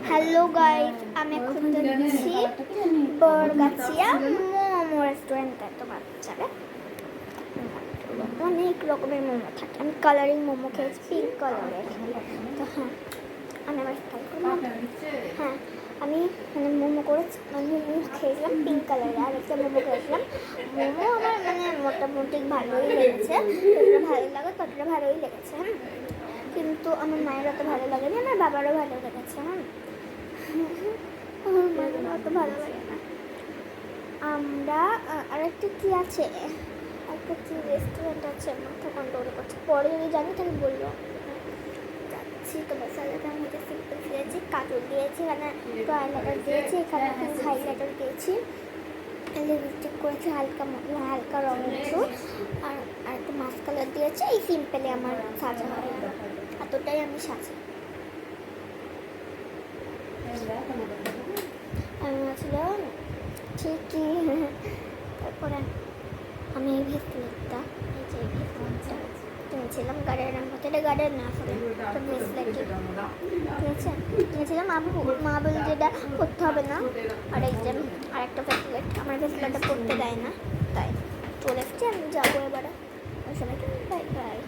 Hello guys, আমি এখন যাচ্ছি বরগাছিয়া মোমো রেস্টুরেন্টে। তো বাচ্চারা অনেক রকমের মোমো থাকে। আমি কালারিং মোমো খেয়েছি, পিঙ্ক কালারের। তো হ্যাঁ, আমি আমার স্টাইল করবো। হ্যাঁ, আমি মানে মোমো করেছি, মোমো খেয়েছিলাম পিঙ্ক কালারের, আর একটা মোমো খেয়েছিলাম। মোমো আমার মানে মোটামুটি ভালোই লেগেছে, যতটা ভালো লাগে ততটা ভালোই লেগেছে। কিন্তু আমার মায়ের অত ভালো লাগেনি, আমার বাবারও ভালো লেগেছে। আমার মায়ের অত ভালো লাগে না। আমরা আরেকটা কি আছে, একটা কি রেস্টুরেন্ট আছে, মাথা কন্ট্রোল করছে, পরে যদি জানি তাহলে বললো। যাচ্ছি তো বেসালাটা আমি এটা সিম্পল দিয়েছি, কাজল দিয়েছি, এখানে আইলাইনার দিয়েছি, এখানে হাইলাইটার দিয়েছি, লিপস্টিক করেছি হালকা হালকা রঙ একটু, আর একটু মাস্ক কালার দিয়েছি। এই সিম্পলে আমার সাজা হয়, এতটাই আমি সাজি। আমি ছিল ঠিকই। তারপরে আমি এই ভেসলেটটা, এই যে ভেসলেটটা কিনেছিলাম গার্ডেনের মধ্যে, এটা গার্ডেন না আসলে ভেসলেট কিনেছিলাম। মা বলে যে এটা করতে হবে না। আর এই যে আরেকটা ভেসলেট, আমার ভেসলেটটা পরতে দেয় না, তাই চলে এসেছি। আমি যাবো এবারে, ওই সবাইকে বাই বাই।